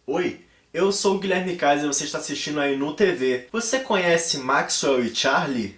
Oi, eu sou o Guilherme Kaiser e você está assistindo a Inu TV. Você conhece Maxwell e Charlie?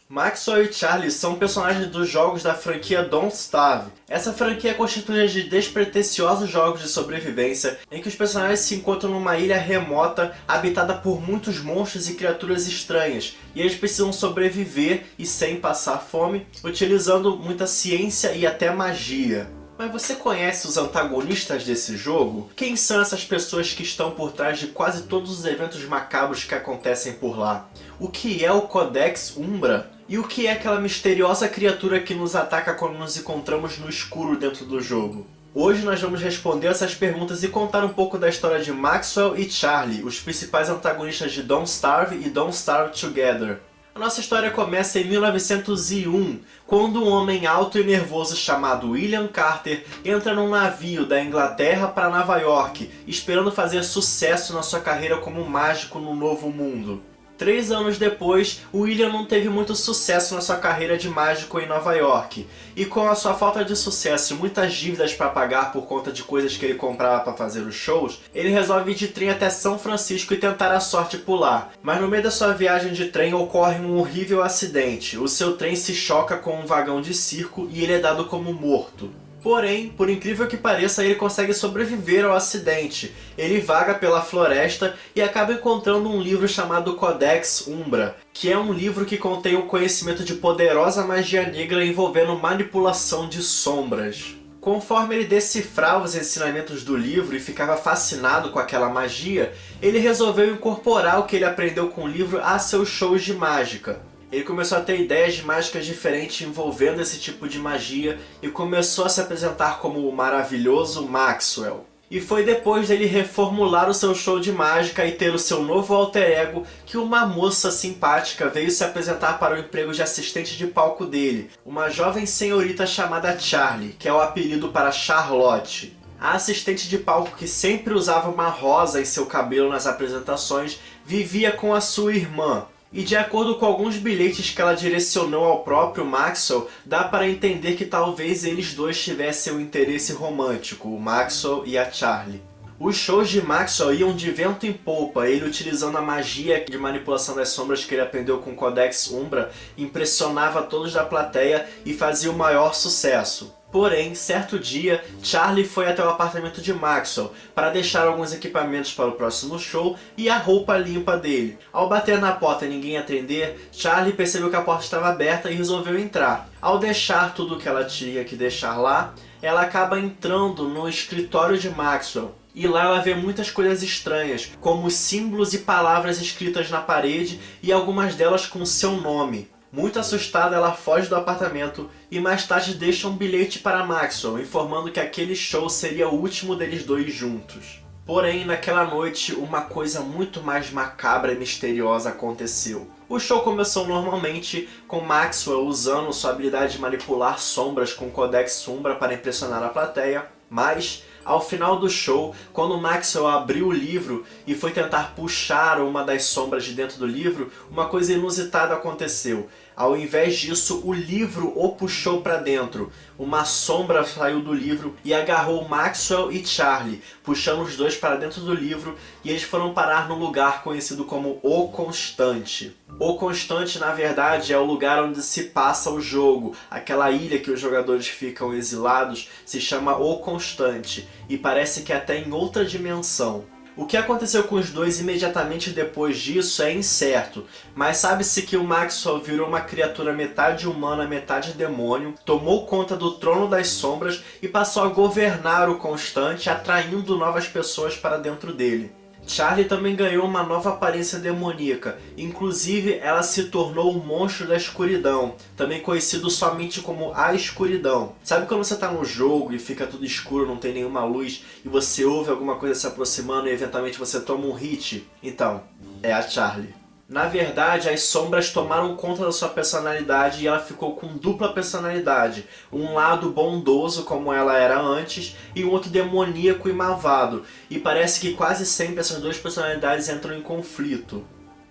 Maxwell e Charlie são personagens dos jogos da franquia Don't Starve. Essa franquia é constituída de despretensiosos jogos de sobrevivência em que os personagens se encontram numa ilha remota habitada por muitos monstros e criaturas estranhas, e eles precisam sobreviver e sem passar fome, utilizando muita ciência e até magia. Mas você conhece os antagonistas desse jogo? Quem são essas pessoas que estão por trás de quase todos os eventos macabros que acontecem por lá? O que é o Codex Umbra? E o que é aquela misteriosa criatura que nos ataca quando nos encontramos no escuro dentro do jogo? Hoje nós vamos responder essas perguntas e contar um pouco da história de Maxwell e Charlie, os principais antagonistas de Don't Starve e Don't Starve Together. A nossa história começa em 1901, quando um homem alto e nervoso chamado William Carter entra num navio da Inglaterra para Nova York, esperando fazer sucesso na sua carreira como mágico no Novo Mundo. 3 anos depois, William não teve muito sucesso na sua carreira de mágico em Nova York, e com a sua falta de sucesso e muitas dívidas para pagar por conta de coisas que ele comprava para fazer os shows, ele resolve ir de trem até São Francisco e tentar a sorte por lá. Mas no meio da sua viagem de trem ocorre um horrível acidente. O seu trem se choca com um vagão de circo e ele é dado como morto. Porém, por incrível que pareça, ele consegue sobreviver ao acidente. Ele vaga pela floresta e acaba encontrando um livro chamado Codex Umbra, que é um livro que contém o conhecimento de poderosa magia negra envolvendo manipulação de sombras. Conforme ele decifrava os ensinamentos do livro e ficava fascinado com aquela magia, ele resolveu incorporar o que ele aprendeu com o livro a seus shows de mágica. Ele começou a ter ideias de mágicas diferentes envolvendo esse tipo de magia e começou a se apresentar como o maravilhoso Maxwell. E foi depois dele reformular o seu show de mágica e ter o seu novo alter ego que uma moça simpática veio se apresentar para o emprego de assistente de palco dele, uma jovem senhorita chamada Charlie, que é o apelido para Charlotte. A assistente de palco, que sempre usava uma rosa em seu cabelo nas apresentações, vivia com a sua irmã. E de acordo com alguns bilhetes que ela direcionou ao próprio Maxwell, dá para entender que talvez eles dois tivessem um interesse romântico, o Maxwell e a Charlie. Os shows de Maxwell iam de vento em polpa, ele utilizando a magia de manipulação das sombras que ele aprendeu com o Codex Umbra, impressionava todos da plateia e fazia o maior sucesso. Porém, certo dia, Charlie foi até o apartamento de Maxwell para deixar alguns equipamentos para o próximo show e a roupa limpa dele. Ao bater na porta e ninguém atender, Charlie percebeu que a porta estava aberta e resolveu entrar. Ao deixar tudo o que ela tinha que deixar lá, ela acaba entrando no escritório de Maxwell. E lá ela vê muitas coisas estranhas, como símbolos e palavras escritas na parede e algumas delas com seu nome. Muito assustada, ela foge do apartamento e mais tarde deixa um bilhete para Maxwell, informando que aquele show seria o último deles dois juntos. Porém, naquela noite, uma coisa muito mais macabra e misteriosa aconteceu. O show começou normalmente, com Maxwell usando sua habilidade de manipular sombras com o Codex Umbra para impressionar a plateia, mas ao final do show, quando Maxwell abriu o livro e foi tentar puxar uma das sombras de dentro do livro, uma coisa inusitada aconteceu. Ao invés disso, o livro o puxou para dentro. Uma sombra saiu do livro e agarrou Maxwell e Charlie, puxando os dois para dentro do livro, e eles foram parar num lugar conhecido como O Constante. O Constante, na verdade, é o lugar onde se passa o jogo. Aquela ilha que os jogadores ficam exilados se chama O Constante, e parece que é até em outra dimensão. O que aconteceu com os dois imediatamente depois disso é incerto, mas sabe-se que o Maxwell virou uma criatura metade humana, metade demônio, tomou conta do Trono das Sombras e passou a governar o Constante, atraindo novas pessoas para dentro dele. Charlie também ganhou uma nova aparência demoníaca, inclusive ela se tornou o Monstro da Escuridão, também conhecido somente como a Escuridão. Sabe quando você está no jogo e fica tudo escuro, não tem nenhuma luz, e você ouve alguma coisa se aproximando e eventualmente você toma um hit? Então, é a Charlie. Na verdade, as sombras tomaram conta da sua personalidade e ela ficou com dupla personalidade. Um lado bondoso, como ela era antes, e um outro demoníaco e malvado. E parece que quase sempre essas duas personalidades entram em conflito.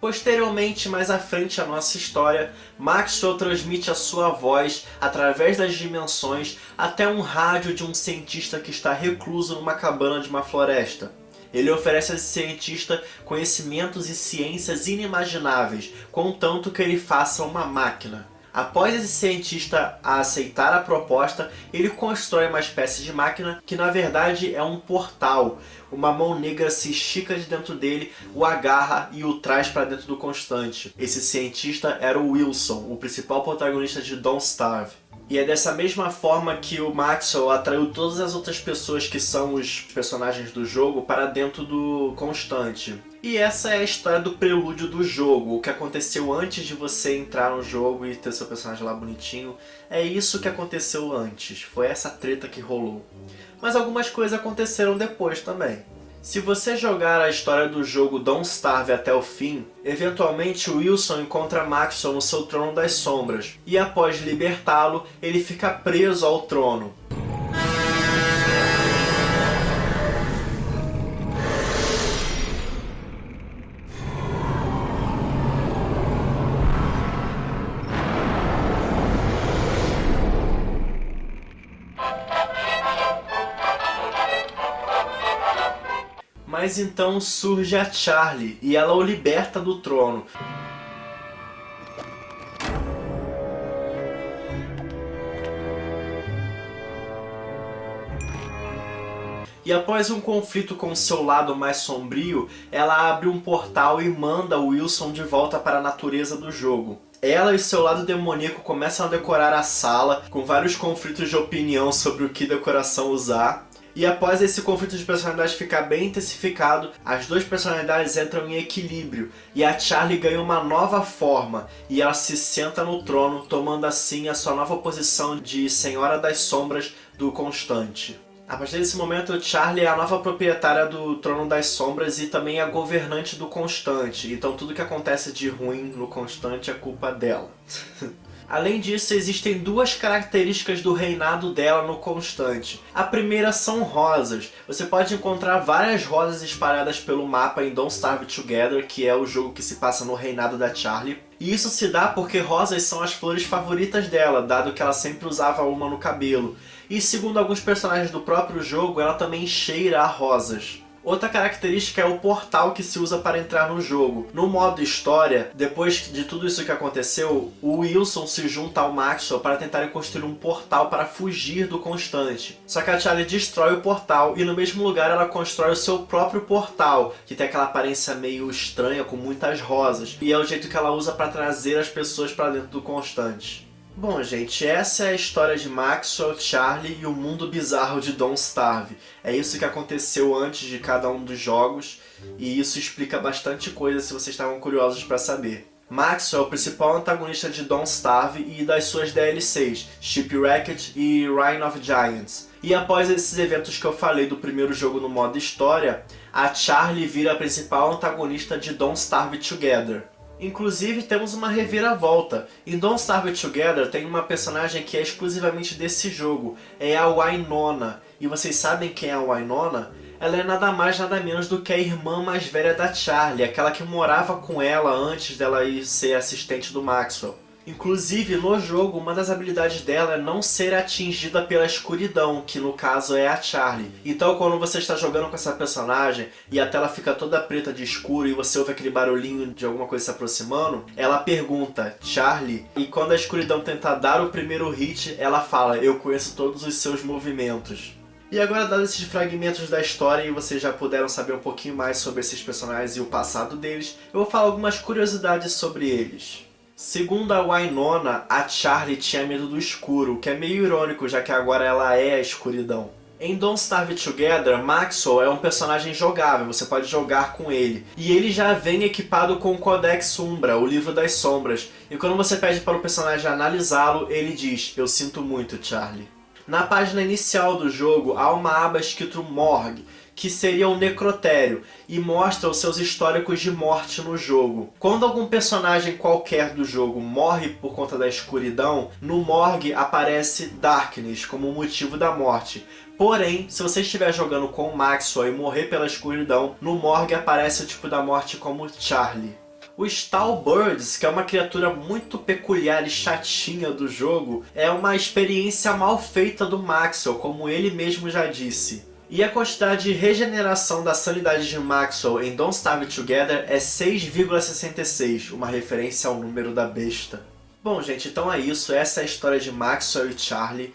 Posteriormente, mais à frente a nossa história, Maxwell transmite a sua voz através das dimensões até um rádio de um cientista que está recluso numa cabana de uma floresta. Ele oferece a esse cientista conhecimentos e ciências inimagináveis, contanto que ele faça uma máquina. Após esse cientista aceitar a proposta, ele constrói uma espécie de máquina que na verdade é um portal. Uma mão negra se estica de dentro dele, o agarra e o traz para dentro do Constante. Esse cientista era o Wilson, o principal protagonista de Don't Starve. E é dessa mesma forma que o Maxwell atraiu todas as outras pessoas que são os personagens do jogo para dentro do Constante. E essa é a história do prelúdio do jogo, o que aconteceu antes de você entrar no jogo e ter seu personagem lá bonitinho. É isso que aconteceu antes, foi essa treta que rolou. Mas algumas coisas aconteceram depois também. Se você jogar a história do jogo Don't Starve até o fim, eventualmente o Wilson encontra Maxwell no seu trono das sombras, e após libertá-lo, ele fica preso ao trono. Mas então surge a Charlie e ela o liberta do trono. E após um conflito com seu lado mais sombrio, ela abre um portal e manda o Wilson de volta para a natureza do jogo. Ela e seu lado demoníaco começam a decorar a sala, com vários conflitos de opinião sobre o que decoração usar. E após esse conflito de personalidade ficar bem intensificado, as duas personalidades entram em equilíbrio e a Charlie ganha uma nova forma e ela se senta no trono, tomando assim a sua nova posição de Senhora das Sombras do Constante. A partir desse momento, Charlie é a nova proprietária do Trono das Sombras e também a governante do Constante, então tudo que acontece de ruim no Constante é culpa dela. Além disso, existem duas características do reinado dela no Constante. A primeira são rosas. Você pode encontrar várias rosas espalhadas pelo mapa em Don't Starve Together, que é o jogo que se passa no reinado da Charlie. E isso se dá porque rosas são as flores favoritas dela, dado que ela sempre usava uma no cabelo. E segundo alguns personagens do próprio jogo, ela também cheira a rosas. Outra característica é o portal que se usa para entrar no jogo. No modo história, depois de tudo isso que aconteceu, o Wilson se junta ao Maxwell para tentarem construir um portal para fugir do Constante. Só que a Charlie destrói o portal e no mesmo lugar ela constrói o seu próprio portal, que tem aquela aparência meio estranha, com muitas rosas. E é o jeito que ela usa para trazer as pessoas para dentro do Constante. Bom, gente, essa é a história de Maxwell, Charlie e o mundo bizarro de Don't Starve. É isso que aconteceu antes de cada um dos jogos, e isso explica bastante coisa se vocês estavam curiosos para saber. Maxwell é o principal antagonista de Don't Starve e das suas DLCs, Shipwrecked e Reign of Giants. E após esses eventos que eu falei do primeiro jogo no modo história, a Charlie vira a principal antagonista de Don't Starve Together. Inclusive temos uma reviravolta. Em Don't Starve Together tem uma personagem que é exclusivamente desse jogo, é a Wynonna. E vocês sabem quem é a Wynonna? Ela é nada mais nada menos do que a irmã mais velha da Charlie, aquela que morava com ela antes dela ir ser assistente do Maxwell. Inclusive, no jogo, uma das habilidades dela é não ser atingida pela escuridão, que no caso é a Charlie. Então, quando você está jogando com essa personagem e a tela fica toda preta de escuro e você ouve aquele barulhinho de alguma coisa se aproximando, ela pergunta, Charlie, e quando a escuridão tenta dar o primeiro hit, ela fala, eu conheço todos os seus movimentos. E agora, dados esses fragmentos da história e vocês já puderam saber um pouquinho mais sobre esses personagens e o passado deles, eu vou falar algumas curiosidades sobre eles. Segundo a Wynonna, a Charlie tinha medo do escuro, o que é meio irônico, já que agora ela é a escuridão. Em Don't Starve Together, Maxwell é um personagem jogável, você pode jogar com ele. E ele já vem equipado com o Codex Umbra, o Livro das Sombras. E quando você pede para o personagem analisá-lo, ele diz, eu sinto muito, Charlie. Na página inicial do jogo, há uma aba escrito Morgue, que seria um necrotério, e mostra os seus históricos de morte no jogo. Quando algum personagem qualquer do jogo morre por conta da escuridão, no Morgue aparece Darkness como motivo da morte. Porém, se você estiver jogando com o Maxwell e morrer pela escuridão, no Morgue aparece o tipo da morte como Charlie. O Stallbirds, que é uma criatura muito peculiar e chatinha do jogo, é uma experiência mal feita do Maxwell, como ele mesmo já disse. E a quantidade de regeneração da sanidade de Maxwell em Don't Starve Together é 6,66, uma referência ao número da besta. Bom, gente, então é isso. Essa é a história de Maxwell e Charlie.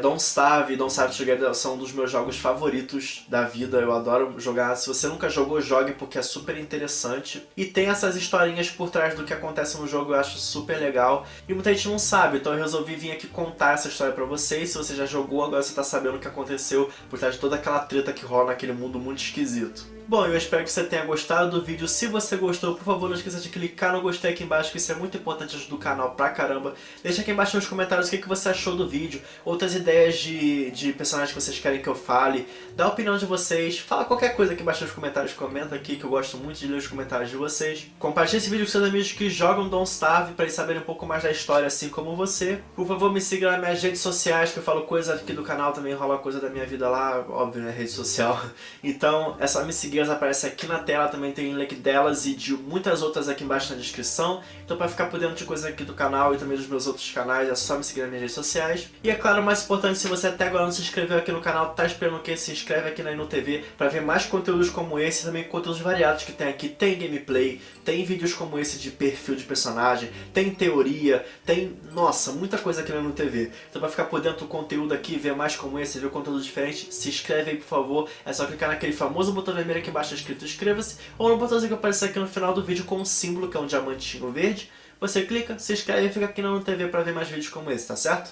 Don't Starve e Don't Starve Together são um dos meus jogos favoritos da vida. Eu adoro jogar. Se você nunca jogou, jogue porque é super interessante. E tem essas historinhas por trás do que acontece no jogo, eu acho super legal. E muita gente não sabe, então eu resolvi vir aqui contar essa história pra vocês. Se você já jogou, agora você tá sabendo o que aconteceu por trás de toda aquela treta que rola naquele mundo muito esquisito. Bom, eu espero que você tenha gostado do vídeo. Se você gostou, por favor, não esqueça de clicar no gostei aqui embaixo, que isso é muito importante, ajuda o canal pra caramba. Deixa aqui embaixo nos comentários o que você achou do vídeo, outras ideias de personagens que vocês querem que eu fale, dá a opinião de vocês, fala qualquer coisa aqui embaixo nos comentários, comenta aqui que eu gosto muito de ler os comentários de vocês. Compartilhe esse vídeo com seus amigos que jogam Don't Starve para eles saberem um pouco mais da história assim como você. Por favor, me siga nas minhas redes sociais, que eu falo coisa aqui do canal, também rola coisa da minha vida lá, óbvio, né, rede social. Então é só me seguir, elas aparecem aqui na tela, também tem o link delas e de muitas outras aqui embaixo na descrição. Então para ficar por dentro de coisas aqui do canal e também dos meus outros canais, é só me seguir nas minhas redes sociais. E é claro, o mais importante, se você até agora não se inscreveu aqui no canal, tá esperando o que? Se inscreve aqui na InnoTV para ver mais conteúdos como esse e também conteúdos variados que tem aqui. Tem gameplay, tem vídeos como esse de perfil de personagem, tem teoria, tem, nossa, muita coisa aqui na InnoTV. Então para ficar por dentro do conteúdo aqui, ver mais como esse, ver conteúdo diferente, se inscreve aí por favor. É só clicar naquele famoso botão vermelho aqui embaixo escrito inscreva-se, ou no botãozinho que aparecer aqui no final do vídeo com um símbolo que é um diamantinho verde. Você clica, se inscreve e fica aqui na InnoTV para ver mais vídeos como esse, tá certo?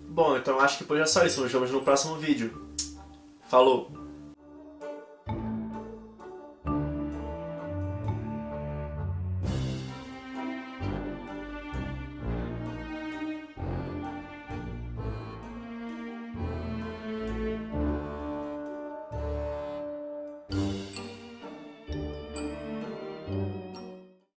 Bom, então acho que por hoje é só isso. Nos vemos no próximo vídeo. Falou!